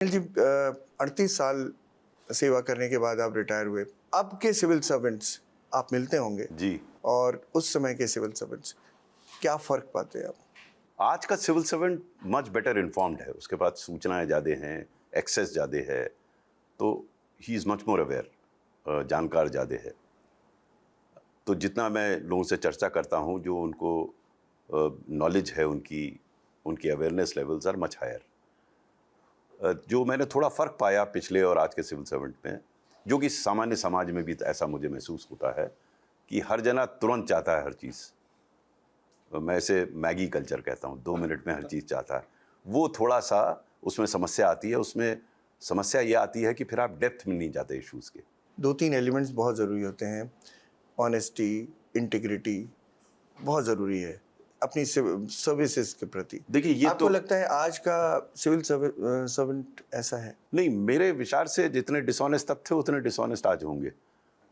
जी 38 साल सेवा करने के बाद आप रिटायर हुए। अब के सिविल सर्वेंट्स आप मिलते होंगे जी। और उस समय के सिविल सर्वेंट्स, क्या फ़र्क पाते हैं आप? आज का civil servant much better informed है, उसके पास सूचनाएं ज़्यादा हैं, एक्सेस ज़्यादा है, तो he is much more aware, जानकार ज़्यादा है। तो जितना मैं लोगों से चर्चा करता हूँ, जो उनको नॉलेज है, उनकी awareness levels are much higher. जो मैंने थोड़ा फ़र्क पाया पिछले और आज के सिविल सर्वेंट में, जो कि सामान्य समाज में भी ऐसा मुझे महसूस होता है कि हर जना तुरंत चाहता है हर चीज़। मैं इसे मैगी कल्चर कहता हूँ, 2 मिनट में हर चीज़ चाहता है। वो थोड़ा-सा उसमें समस्या आती है, उसमें समस्या ये आती है कि फिर आप डेप्थ में नहीं जाते इश्यूज़ के। 2-3 एलिमेंट्स बहुत ज़रूरी होते हैं, ऑनेस्टी, इंटीग्रिटी बहुत ज़रूरी है अपनी सर्विसेज के प्रति। देखिए ये आपको तो लगता है आज का सिविल सर्वेंट ऐसा है? नहीं, मेरे विचार से जितने डिसऑनेस्ट तब थे उतने डिसऑनेस्ट आज होंगे।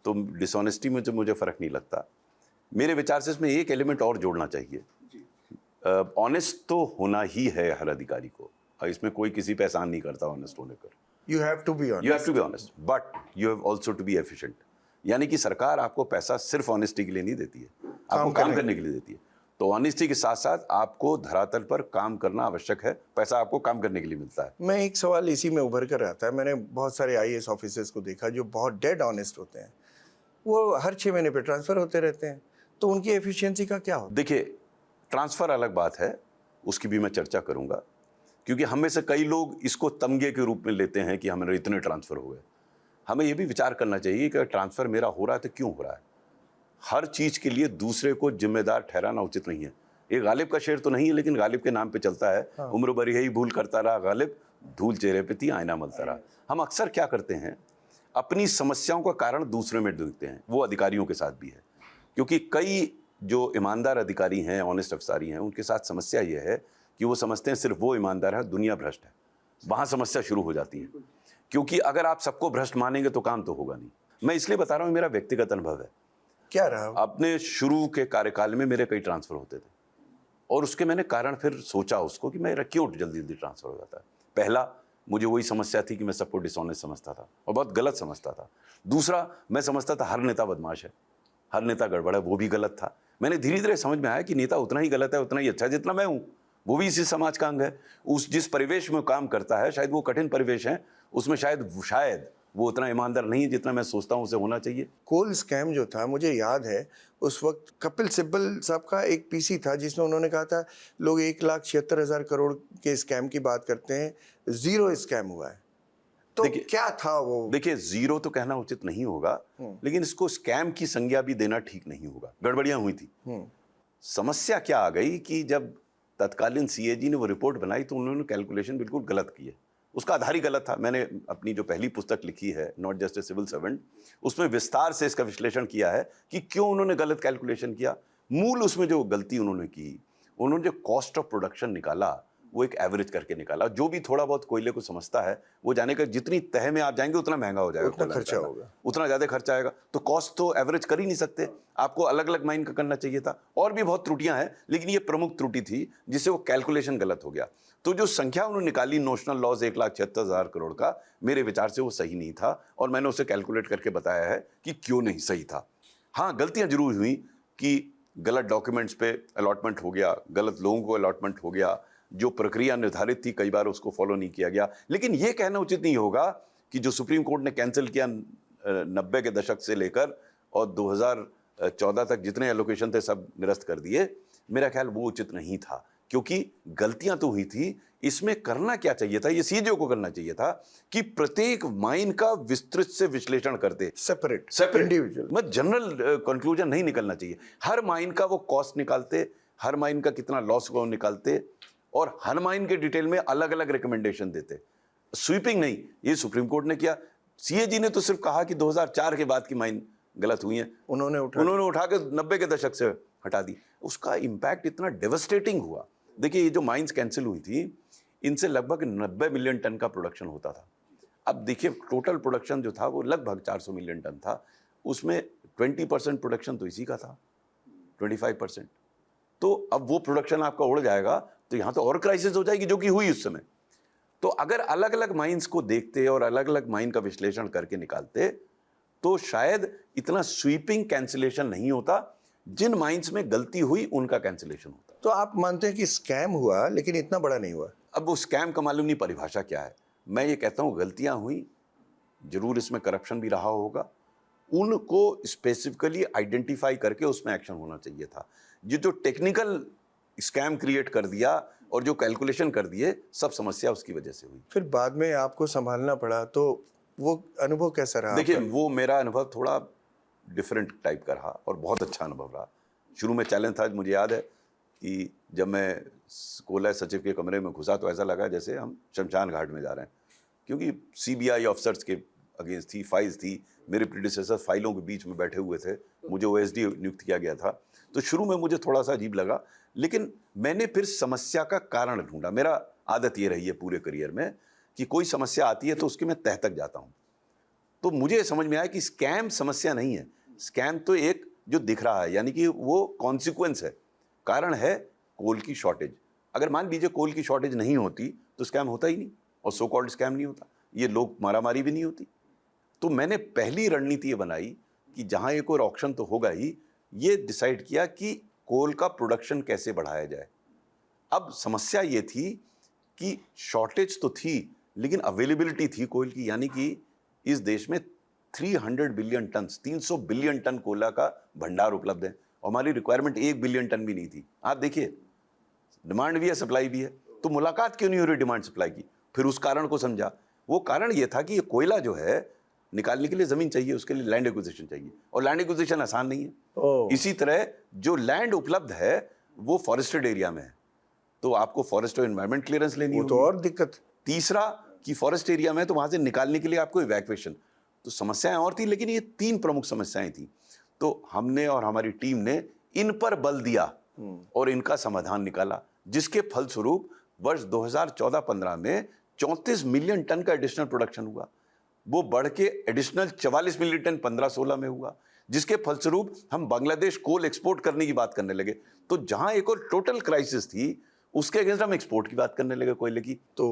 तो डिसऑनेस्टी में जो मुझे फ़र्क नहीं लगता। मेरे विचार से इसमें एक एलिमेंट और जोड़ना चाहिए। ऑनेस्ट तो होना ही है हर अधिकारी को, इसमें कोई किसी पे एहसान नहीं करता ऑनेस्ट होने पर। You have to be you have to honest. Be honest, but you have also to be efficient. यानी कि सरकार आपको पैसा सिर्फ ऑनेस्टी के लिए नहीं देती है, आपको काम करने के लिए देती है। तो ऑनेस्टी के साथ साथ आपको धरातल पर काम करना आवश्यक है, पैसा आपको काम करने के लिए मिलता है। मैं एक सवाल इसी में उभर कर आता है, मैंने बहुत सारे आईएएस ऑफिसर्स को देखा जो बहुत डेड ऑनेस्ट होते हैं, वो हर 6 महीने पे ट्रांसफ़र होते रहते हैं, तो उनकी एफिशिएंसी का क्या होता देखिए, ट्रांसफ़र अलग बात है, उसकी भी मैं चर्चा करूंगा, क्योंकि हम में से कई लोग इसको तमगे के रूप में लेते हैं कि हमारे इतने ट्रांसफ़र हो गए। हमें ये भी विचार करना चाहिए कि ट्रांसफ़र मेरा हो रहा है तो क्यों हो रहा है। हर चीज़ के लिए दूसरे को जिम्मेदार ठहराना उचित नहीं है। ये गालिब का शेर तो नहीं है, लेकिन गालिब के नाम पे चलता है। हाँ। उम्र भर यही भूल करता रहा गालिब, धूल चेहरे पे थी आईना मलता रहा। हम अक्सर क्या करते हैं, अपनी समस्याओं का कारण दूसरे में ढूंढते हैं। वो अधिकारियों के साथ भी है, क्योंकि कई जो ईमानदार अधिकारी हैं, ऑनेस्ट अफसारी हैं, उनके साथ समस्या ये है कि वो समझते हैं सिर्फ वो ईमानदार है, दुनिया भ्रष्ट है। वहाँ समस्या शुरू हो जाती है, क्योंकि अगर आप सबको भ्रष्ट मानेंगे तो काम तो होगा नहीं। मैं इसलिए बता रहा हूँ, मेरा व्यक्तिगत अनुभव है। क्या रहा? अपने शुरू के कार्यकाल में मेरे कई ट्रांसफ़र होते थे और उसके मैंने कारण फिर सोचा उसको कि मेरा क्यों जल्दी जल्दी ट्रांसफ़र हो जाता है। पहला, मुझे वही समस्या थी कि मैं सबको डिसऑनेस्ट समझता था और बहुत गलत समझता था। दूसरा, मैं समझता था हर नेता बदमाश है, हर नेता गड़बड़ है, वो भी गलत था। मैंने धीरे धीरे समझ में आया कि नेता उतना ही गलत है, उतना ही अच्छा है जितना मैं हूँ। वो भी इसी समाज का अंग है। उस जिस परिवेश में काम करता है, शायद वो कठिन परिवेश है, उसमें शायद वो उतना ईमानदार नहीं है जितना मैं सोचता हूँ उसे होना चाहिए। कोल स्कैम जो था, मुझे याद है उस वक्त कपिल सिब्बल साहब का एक पीसी था जिसमें उन्होंने कहा था लोग 1,76,000 करोड़ के स्कैम की बात करते हैं, ज़ीरो स्कैम हुआ है। तो देखिए क्या था वो? देखिए, ज़ीरो तो कहना उचित नहीं होगा, लेकिन इसको स्कैम की संज्ञा भी देना ठीक नहीं होगा। गड़बड़ियाँ हुई थी। समस्या क्या आ गई कि जब तत्कालीन सीएजी ने वो रिपोर्ट बनाई तो उन्होंने कैलकुलेशन बिल्कुल गलत की है। उसका आधार ही गलत था। मैंने अपनी जो पहली पुस्तक लिखी है, not just a civil servant, उसमें विस्तार से इसका विश्लेषण किया है कि क्यों उन्होंने गलत कैलकुलेशन किया। मूल उसमें जो गलती उन्होंने की, उन्होंने जो कॉस्ट ऑफ प्रोडक्शन निकाला, वो एक एवरेज करके निकाला। जो भी थोड़ा बहुत कोयले को समझता है वो जानेगा जितनी तह में आप जाएंगे उतना महंगा हो जाएगा, उतना कोयला खर्चा निकालना। होगा। उतना ज़्यादा खर्चा आएगा, तो कॉस्ट तो एवरेज कर ही नहीं सकते। आपको अलग अलग माइन का करना चाहिए था। और भी बहुत त्रुटियां हैं, लेकिन ये प्रमुख त्रुटि थी जिससे वो कैलकुलेशन गलत हो गया। तो जो संख्या उन्होंने निकाली, नोशनल लॉस 1,76,000 करोड़ का, मेरे विचार से वो सही नहीं था और मैंने उसे कैलकुलेट करके बताया है कि क्यों नहीं सही था। हाँ, गलतियां जरूर हुई कि गलत डॉक्यूमेंट्स पे अलॉटमेंट हो गया, गलत लोगों को अलॉटमेंट हो गया, जो प्रक्रिया निर्धारित थी कई बार उसको फॉलो नहीं किया गया। लेकिन ये कहना उचित नहीं होगा कि जो सुप्रीम कोर्ट ने कैंसिल किया 90 के दशक से लेकर और 2014 तक जितने एलोकेशन थे सब निरस्त कर दिए, मेरा ख्याल वो उचित नहीं था, क्योंकि गलतियां तो हुई थी। इसमें करना क्या चाहिए था, ये सीजीओ को करना चाहिए था कि प्रत्येक माइन का विस्तृत से विश्लेषण करते, सेपरेट इंडिविजुअल, मत जनरल कंक्लूजन नहीं निकलना चाहिए। हर माइन का वो कॉस्ट निकालते, हर माइन का कितना लॉस हुआ निकालते और हर माइन के डिटेल में अलग अलग रिकमेंडेशन देते। स्वीपिंग नहीं, ये सुप्रीम कोर्ट ने किया। सीएजी ने तो सिर्फ कहा कि 2004 के बाद की माइन गलत हुई हैं, उन्होंने उठा के 90 के दशक से हटा दी। उसका इंपैक्ट इतना डेवस्टेटिंग हुआ। देखिए, ये जो माइंस कैंसिल हुई थी, इनसे लगभग 90 मिलियन टन का प्रोडक्शन होता था। अब देखिए, टोटल प्रोडक्शन जो था वो लगभग 400 मिलियन टन था, उसमें 20% प्रोडक्शन तो इसी का था, 25%। तो अब वो प्रोडक्शन आपका उड़ जाएगा तो यहाँ तो और क्राइसिस हो जाएगी, जो कि हुई उस समय। तो अगर अलग अलग माइंस को देखते और अलग अलग माइन का विश्लेषण करके निकालते तो शायद इतना स्वीपिंग कैंसिलेशन नहीं होता। जिन माइंस में गलती हुई उनका कैंसिलेशन होता। तो आप मानते हैं कि स्कैम हुआ लेकिन इतना बड़ा नहीं हुआ? अब वो स्कैम का मालूम नहीं परिभाषा क्या है। मैं ये कहता हूँ गलतियां हुई, जरूर इसमें करप्शन भी रहा होगा, उनको स्पेसिफिकली आइडेंटिफाई करके उसमें एक्शन होना चाहिए था। ये जो टेक्निकल स्कैम क्रिएट कर दिया और जो कैलकुलेशन कर दिए, सब समस्या उसकी वजह से हुई। फिर बाद में आपको संभालना पड़ा, तो वो अनुभव कैसा रहा देखिए, आपका? वो मेरा अनुभव थोड़ा डिफरेंट टाइप का रहा और बहुत अच्छा अनुभव रहा। शुरू में चैलेंज था। मुझे याद है कि जब मैं कोला सचिव के कमरे में घुसा तो ऐसा लगा जैसे हम शमशान घाट में जा रहे हैं, क्योंकि सीबीआई ऑफिसर्स के अगेंस्ट थी, फाइल्स थी, मेरे प्रीडिसेसर फाइलों के बीच में बैठे हुए थे, मुझे ओएसडी नियुक्त किया गया था। तो शुरू में मुझे थोड़ा सा अजीब लगा, लेकिन मैंने फिर समस्या का कारण ढूंढा। मेरा आदत ये रही है पूरे करियर में कि कोई समस्या आती है तो उसके मैं तह तक जाता हूँ। तो मुझे समझ में आया कि स्कैम समस्या नहीं है, स्कैम तो एक जो दिख रहा है, यानी कि वो कॉन्सिक्वेंस है, कारण है कोल की शॉर्टेज। अगर मान लीजिए कोल की शॉर्टेज नहीं होती तो स्कैम होता ही नहीं, और सो कॉल्ड स्कैम नहीं होता, ये लोग मारामारी भी नहीं होती। तो मैंने पहली रणनीति ये बनाई कि जहाँ एक और ऑक्शन तो होगा ही, ये डिसाइड किया कि कोल का प्रोडक्शन कैसे बढ़ाया जाए। अब समस्या ये थी कि शॉर्टेज तो थी लेकिन अवेलेबिलिटी थी कोयल की, यानी कि इस देश में 300 बिलियन टन, 300 बिलियन टन कोयला का भंडार उपलब्ध है और हमारी रिक्वायरमेंट 1 बिलियन टन भी नहीं थी। आप देखिए, डिमांड भी है, सप्लाई भी है, तो मुलाकात क्यों नहीं हो रही डिमांड सप्लाई की? फिर उस कारण को समझा। वो कारण ये था कि ये कोयला जो है निकालने के लिए जमीन चाहिए, उसके लिए लैंड एक्विजिशन चाहिए, और लैंड एक्विजिशन आसान नहीं है। इसी तरह जो लैंड उपलब्ध है वो फॉरेस्टेड एरिया में है, तो आपको फॉरेस्ट और एनवायरमेंट क्लियरेंस लेनी वो तो और दिक्कत। तीसरा कि फॉरेस्ट एरिया में है तो वहां से निकालने के लिए आपको इवैक्यूएशन। तो समस्याएं और थी, लेकिन ये 3 प्रमुख समस्याएं थी। तो हमने और हमारी टीम ने इन पर बल दिया और इनका समाधान निकाला, जिसके फलस्वरूप वर्ष 2014-15 में 34 मिलियन टन का एडिशनल प्रोडक्शन हुआ। वो बढ़ के एडिशनल 44 मिलियन टन 15-16 में हुआ, जिसके फलस्वरूप हम बांग्लादेश कोल एक्सपोर्ट करने की बात करने लगे। तो जहां एक और टोटल क्राइसिस थी, उसके अगेंस्ट हम एक्सपोर्ट की बात करने लगे कोयले की। तो